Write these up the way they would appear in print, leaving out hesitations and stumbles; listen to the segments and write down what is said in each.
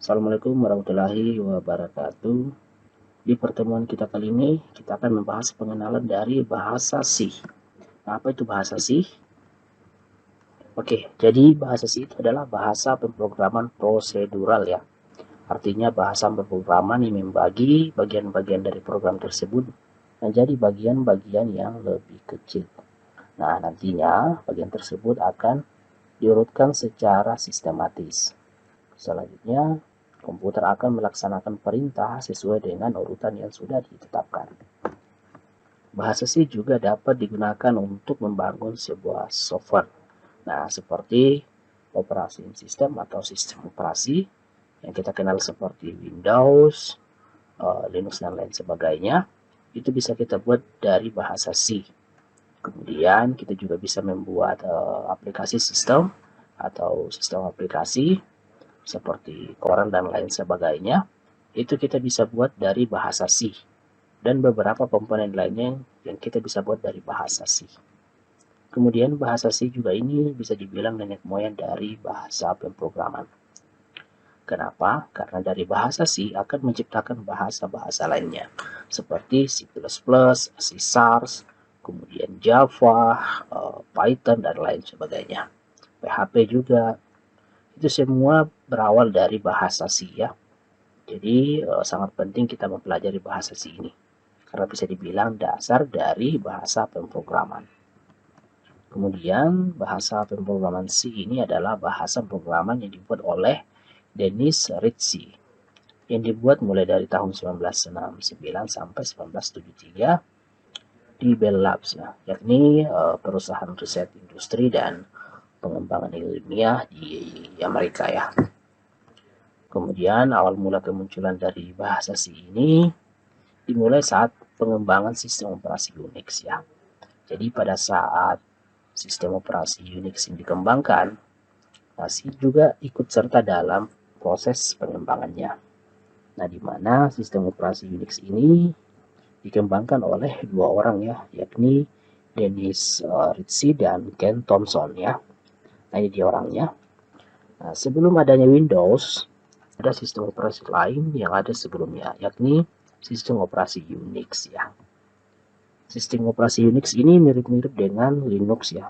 Assalamualaikum warahmatullahi wabarakatuh. Di pertemuan kita kali ini, kita akan membahas pengenalan dari bahasa C. Nah, apa itu bahasa C? Oke, jadi bahasa C itu adalah bahasa pemrograman prosedural ya. Artinya bahasa pemrograman yang membagi bagian-bagian dari program tersebut menjadi bagian-bagian yang lebih kecil. Nah, nantinya bagian tersebut akan diurutkan secara sistematis. Selanjutnya, komputer akan melaksanakan perintah sesuai dengan urutan yang sudah ditetapkan. Bahasa C juga dapat digunakan untuk membangun sebuah software. Nah, seperti operasi sistem atau sistem operasi yang kita kenal seperti Windows, Linux, dan lain sebagainya. Itu bisa kita buat dari bahasa C. Kemudian kita juga bisa membuat aplikasi sistem atau sistem aplikasi seperti koran dan lain sebagainya, itu kita bisa buat dari bahasa C. Dan beberapa komponen lainnya yang kita bisa buat dari bahasa C. Kemudian bahasa C juga ini bisa dibilang nenek moyang dari bahasa pemrograman. Kenapa? Karena dari bahasa C akan menciptakan bahasa-bahasa lainnya, seperti C++, C Sharp, kemudian Java, Python, dan lain sebagainya. PHP juga. Itu semua berawal dari bahasa C ya. Jadi sangat penting kita mempelajari bahasa C ini karena bisa dibilang dasar dari bahasa pemrograman. Kemudian bahasa pemrograman C ini adalah bahasa pemrograman yang dibuat oleh Dennis Ritchie yang dibuat mulai dari tahun 1969 sampai 1973 di Bell Labs ya, yakni perusahaan riset industri dan pengembangan ilmiah di Amerika ya. Kemudian awal mula kemunculan dari bahasa C ini dimulai saat pengembangan sistem operasi Unix ya. Jadi pada saat sistem operasi Unix ini dikembangkan, C juga ikut serta dalam proses pengembangannya. Nah, di mana sistem operasi Unix ini dikembangkan oleh dua orang ya, yakni Dennis Ritchie dan Ken Thompson ya. Nah, ini dia orangnya. Nah, sebelum adanya Windows, ada sistem operasi lain yang ada sebelumnya, yakni sistem operasi Unix ya. Sistem operasi Unix ini mirip-mirip dengan Linux ya.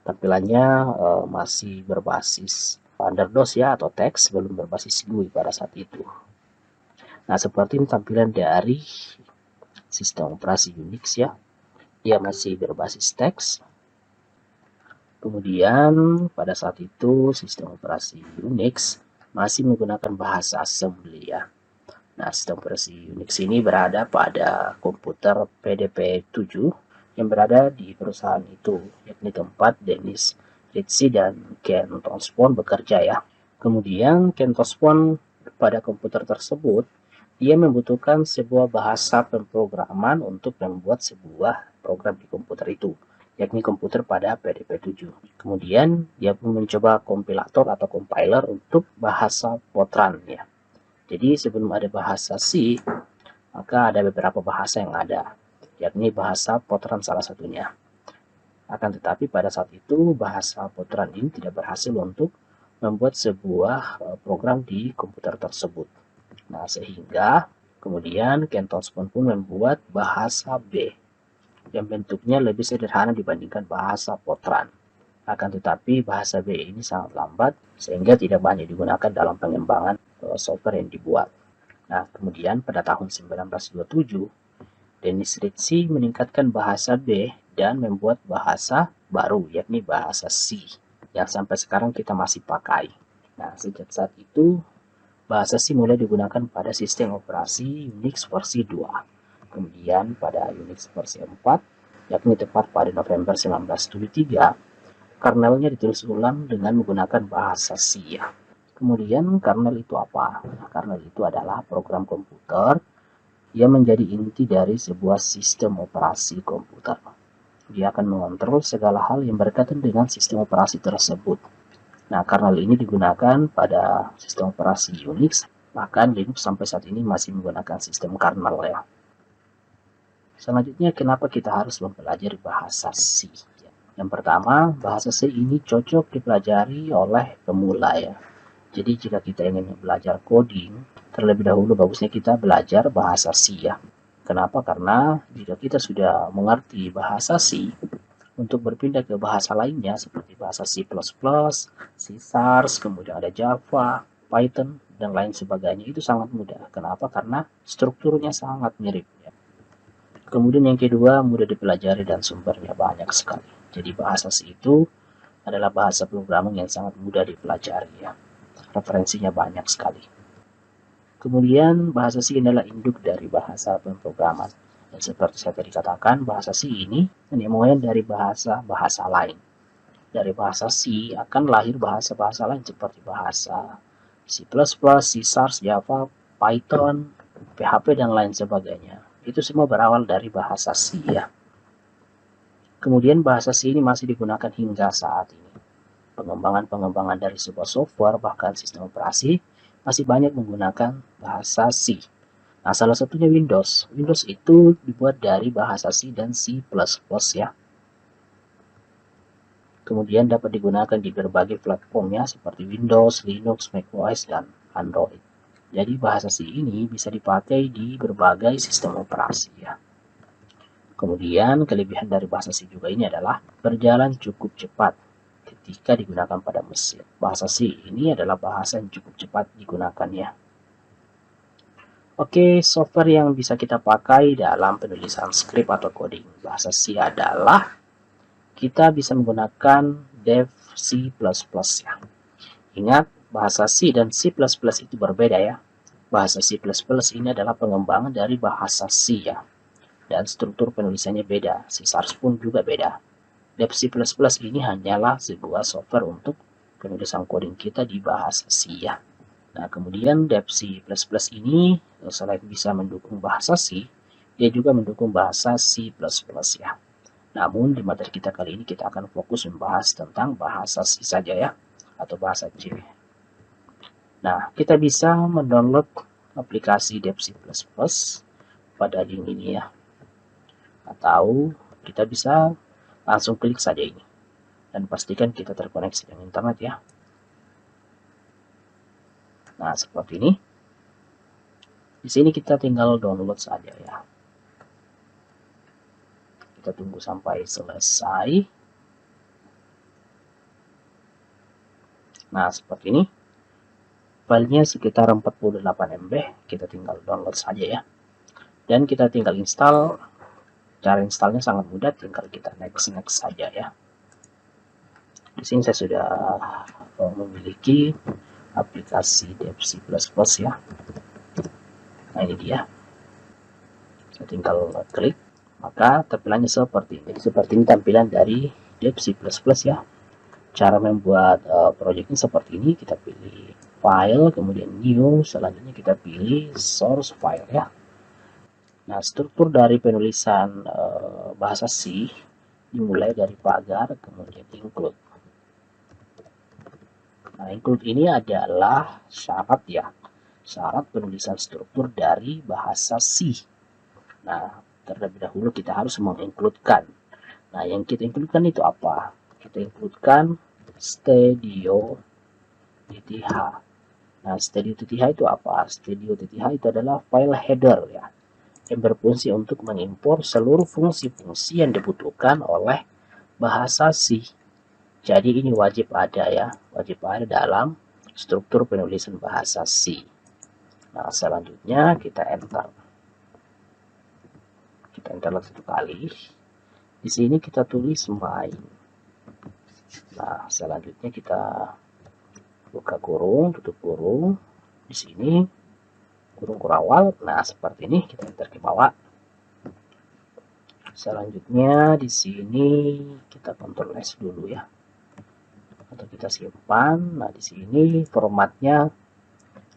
Tampilannya masih berbasis standar DOS ya atau teks, belum berbasis GUI pada saat itu. Nah, seperti ini tampilan dari sistem operasi Unix ya. Dia masih berbasis teks. Kemudian pada saat itu sistem operasi Unix masih menggunakan bahasa assembly ya. Nah, sistem operasi Unix ini berada pada komputer PDP-7 yang berada di perusahaan itu, yakni tempat Dennis Ritchie dan Ken Thompson bekerja ya. Kemudian Ken Thompson pada komputer tersebut, dia membutuhkan sebuah bahasa pemrograman untuk membuat sebuah program di komputer itu, yakni komputer pada PDP-7. Kemudian dia pun mencoba kompilator atau compiler untuk bahasa Fortran ya. Jadi sebelum ada bahasa C, maka ada beberapa bahasa yang ada, yakni bahasa Fortran salah satunya. Akan tetapi pada saat itu bahasa Fortran ini tidak berhasil untuk membuat sebuah program di komputer tersebut. Nah, sehingga kemudian Ken Thompson pun membuat bahasa B yang bentuknya lebih sederhana dibandingkan bahasa Fortran. Akan tetapi bahasa B ini sangat lambat sehingga tidak banyak digunakan dalam pengembangan software yang dibuat. Nah, kemudian pada tahun 1927, Dennis Ritchie meningkatkan bahasa B dan membuat bahasa baru, yakni bahasa C, yang sampai sekarang kita masih pakai. Nah, sejak saat itu, bahasa C mulai digunakan pada sistem operasi Unix versi 2. Kemudian pada Unix versi 4, yakni tepat pada November 1973, kernelnya ditulis ulang dengan menggunakan bahasa C ya. Kemudian kernel itu apa? Kernel itu adalah program komputer yang menjadi inti dari sebuah sistem operasi komputer. Dia akan mengontrol segala hal yang berkaitan dengan sistem operasi tersebut. Nah, kernel ini digunakan pada sistem operasi Unix, bahkan Linux sampai saat ini masih menggunakan sistem kernel ya. Selanjutnya, kenapa kita harus mempelajari bahasa C? Yang pertama, bahasa C ini cocok dipelajari oleh pemula ya. Jadi jika kita ingin belajar coding, terlebih dahulu bagusnya kita belajar bahasa C ya. Kenapa? Karena jika kita sudah mengerti bahasa C, untuk berpindah ke bahasa lainnya seperti bahasa C++, C Sharp, kemudian ada Java, Python, dan lain sebagainya itu sangat mudah. Kenapa? Karena strukturnya sangat mirip. Ya. Kemudian yang kedua, mudah dipelajari dan sumbernya banyak sekali. Jadi bahasa C itu adalah bahasa programming yang sangat mudah dipelajari ya. Referensinya banyak sekali. Kemudian bahasa C adalah induk dari bahasa pemrograman. Dan seperti saya tadi katakan, bahasa C ini dimulai dari bahasa-bahasa lain. Dari bahasa C akan lahir bahasa-bahasa lain seperti bahasa C++, C Sharp, Java, Python, PHP, dan lain sebagainya. Itu semua berawal dari bahasa C ya. Kemudian bahasa C ini masih digunakan hingga saat ini. Pengembangan-pengembangan dari sebuah software bahkan sistem operasi masih banyak menggunakan bahasa C. Nah, salah satunya Windows. Windows itu dibuat dari bahasa C dan C++ ya. Kemudian dapat digunakan di berbagai platformnya seperti Windows, Linux, macOS, dan Android. Jadi bahasa C ini bisa dipakai di berbagai sistem operasi ya. Kemudian kelebihan dari bahasa C juga ini adalah berjalan cukup cepat ketika digunakan pada mesin. Bahasa C ini adalah bahasa yang cukup cepat digunakan ya. Oke, software yang bisa kita pakai dalam penulisan script atau coding bahasa C adalah kita bisa menggunakan dev C++ ya. Ingat, bahasa C dan C++ itu berbeda ya. Bahasa C++ ini adalah pengembangan dari bahasa C ya. Dan struktur penulisannya beda. C Sharp pun juga beda. Dev C++ ini hanyalah sebuah software untuk penulisan coding kita di bahasa C ya. Nah, kemudian Dev C++ ini selain bisa mendukung bahasa C, dia juga mendukung bahasa C++ ya. Namun di materi kita kali ini kita akan fokus membahas tentang bahasa C saja ya, atau bahasa C. Nah, kita bisa mendownload aplikasi Dev C++ pada link ini ya. Atau kita bisa langsung klik saja ini. Dan pastikan kita terkoneksi dengan internet ya. Nah, seperti ini. Di sini kita tinggal download saja ya. Kita tunggu sampai selesai. Nah, seperti ini. Filenya sekitar 48 MB. Kita tinggal download saja ya. Dan kita tinggal install. Cara installnya sangat mudah, tinggal kita next saja ya. Di sini saya sudah memiliki aplikasi Dev C++ ya. Nah, ini dia. Saya tinggal klik, maka tampilannya seperti ini. Seperti ini tampilan dari Dev C++ ya. Cara membuat projectnya seperti ini. Kita pilih file, kemudian new, selanjutnya kita pilih source file ya. Nah, struktur dari penulisan bahasa C dimulai dari pagar, kemudian include. Nah, include ini adalah syarat ya, syarat penulisan struktur dari bahasa C. Nah, terlebih dahulu kita harus mengincludekan. Nah, yang kita includekan itu apa? Kita includekan studio.th. Nah, studio.th itu apa? Studio.th itu adalah file header ya, yang berfungsi untuk mengimpor seluruh fungsi-fungsi yang dibutuhkan oleh bahasa C. Jadi ini wajib ada ya, wajib ada dalam struktur penulisan bahasa C. Nah, selanjutnya kita enter. Kita enter satu kali. Di sini kita tulis main. Nah, selanjutnya kita buka kurung, tutup kurung. Di sini kurung kurawal. Nah, seperti ini kita enter ke bawah. Selanjutnya di sini kita Ctrl S dulu ya, atau kita simpan. Nah, di sini formatnya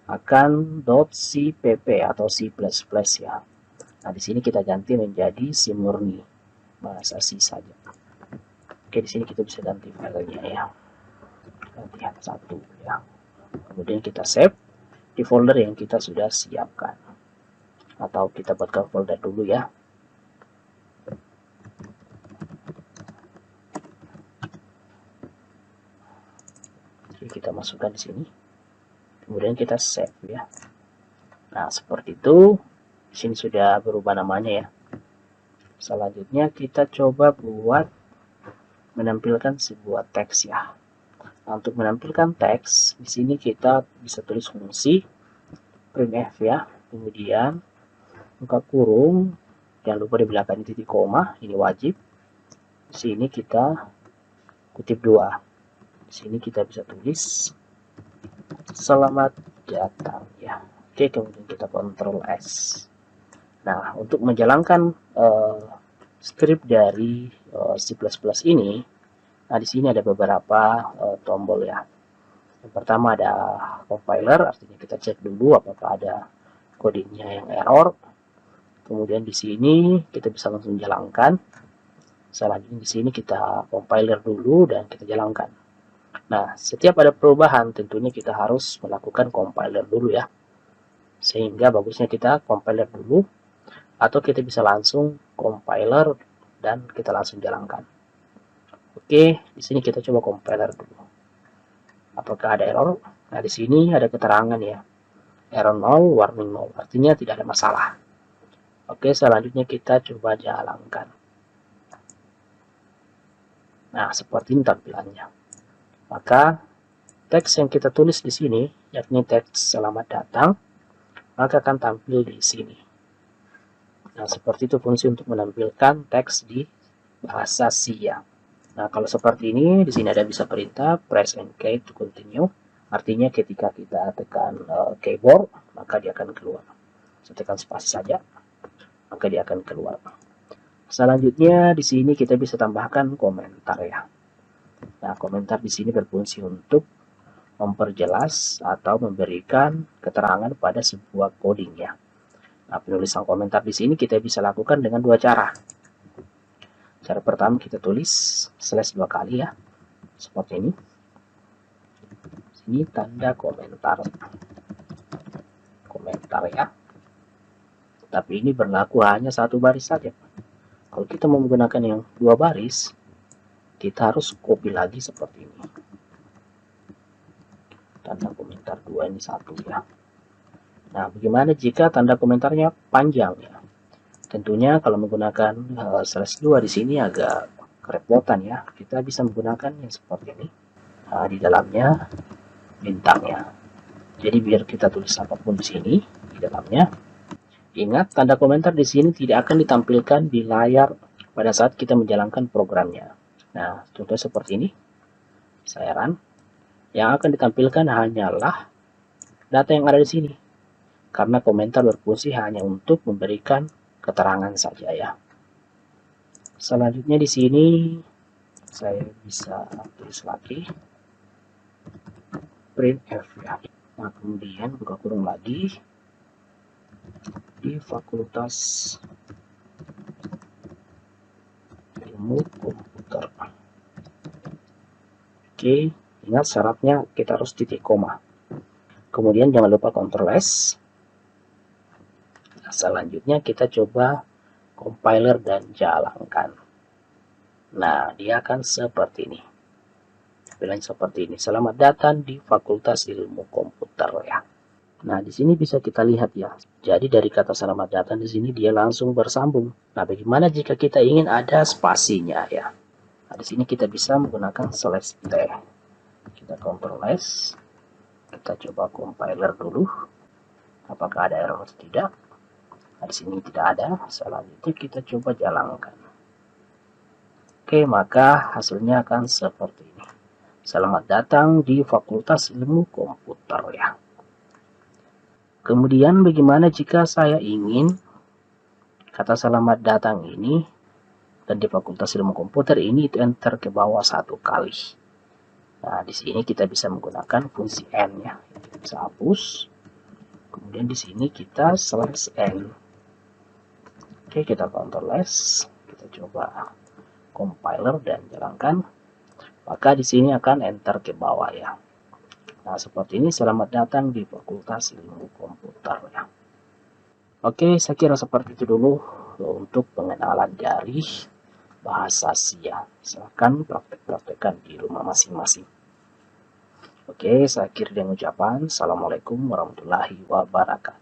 akan .cpp atau C++ ya. Nah, di sini kita ganti menjadi C murni, bahasa C saja. Oke, di sini kita bisa ganti filenya ya. Ganti satu ya. Kemudian kita save di folder yang kita sudah siapkan. Atau kita buatkan folder dulu ya. Oke, kita masukkan di sini. kemudian kita save ya. Nah, seperti itu. Di sini sudah berubah namanya ya. Selanjutnya kita coba buat menampilkan sebuah teks ya. Nah, untuk menampilkan teks, di sini kita bisa tulis fungsi printf ya. Kemudian buka kurung, jangan lupa di belakang titik koma, ini wajib. Di sini kita kutip 2. Di sini kita bisa tulis selamat datang ya. Oke, kemudian kita Ctrl S. Nah, untuk menjalankan script dari C++ ini, nah di sini ada beberapa tombol ya. Yang pertama ada compiler, artinya kita cek dulu apakah ada codingnya yang error. Kemudian di sini kita bisa langsung jalankan. Selanjutnya di sini kita compiler dulu dan kita jalankan. Nah, setiap ada perubahan tentunya kita harus melakukan compiler dulu ya. Sehingga bagusnya kita compiler dulu, atau kita bisa langsung compiler dan kita langsung jalankan. Oke, di sini kita coba compiler dulu. Apakah ada error? Nah, di sini ada keterangan ya. Error 0, warning 0. Artinya tidak ada masalah. Oke, selanjutnya kita coba jalankan. Nah, seperti ini tampilannya. Maka teks yang kita tulis di sini, yakni teks selamat datang, maka akan tampil di sini. Nah, seperti itu fungsi untuk menampilkan teks di bahasa C ya. Nah, kalau seperti ini, di sini ada bisa perintah press and key to continue. Artinya ketika kita tekan keyboard, maka dia akan keluar. Saya tekan spasi saja, maka dia akan keluar. Selanjutnya di sini kita bisa tambahkan komentar ya. Nah, komentar di sini berfungsi untuk memperjelas atau memberikan keterangan pada sebuah coding ya. Nah, penulisan komentar di sini kita bisa lakukan dengan dua cara. Cara pertama kita tulis slash 2 kali ya, seperti ini. Sini tanda komentar ya. Tapi ini berlaku hanya satu baris saja. Kalau kita mau menggunakan yang 2 baris, kita harus copy lagi seperti ini. Tanda komentar 2 ini 1 ya. Nah, bagaimana jika tanda komentarnya panjang ya? Tentunya kalau menggunakan slash 2 di sini agak kerepotan ya. Kita bisa menggunakan yang seperti ini. Nah, di dalamnya bintangnya. Jadi biar kita tulis apapun di sini di dalamnya. Ingat, tanda komentar di sini tidak akan ditampilkan di layar pada saat kita menjalankan programnya. Nah, contoh seperti ini. Saya run. Yang akan ditampilkan hanyalah data yang ada di sini. Karena komentar berfungsi hanya untuk memberikan keterangan saja ya. Selanjutnya di sini saya bisa tulis lagi printf ya. Nah, kemudian buka kurung lagi di Fakultas Ilmu Komputer. Oke, ingat syaratnya kita harus titik koma. Kemudian jangan lupa Ctrl S. Selanjutnya kita coba compiler dan jalankan. Nah, dia akan seperti ini. Tampilan seperti ini. Selamat datang di Fakultas Ilmu Komputer ya. Nah, di sini bisa kita lihat ya. Jadi dari kata selamat datang di sini dia langsung bersambung. Nah, bagaimana jika kita ingin ada spasinya ya? Nah, di sini kita bisa menggunakan slash T. Kita Ctrl S. Kita coba compiler dulu. Apakah ada error atau tidak? Nah, di sini tidak ada. Selanjutnya kita coba jalankan. Oke, maka hasilnya akan seperti ini. Selamat datang di Fakultas Ilmu Komputer ya. Kemudian bagaimana jika saya ingin kata selamat datang ini dan di Fakultas Ilmu Komputer ini itu enter ke bawah 1 kali. Nah, di sini kita bisa menggunakan fungsi N ya. Kita bisa hapus. Kemudian di sini kita slash N. Oke, kita Ctrl S, kita coba compiler dan jalankan. Maka di sini akan enter ke bawah ya. Nah, seperti ini selamat datang di Fakultas Ilmu Komputer ya. Oke, saya kira seperti itu dulu untuk pengenalan dari bahasa C ya. Silahkan praktek-praktekkan di rumah masing-masing. Oke, saya akhiri dengan ucapan Assalamualaikum warahmatullahi wabarakatuh.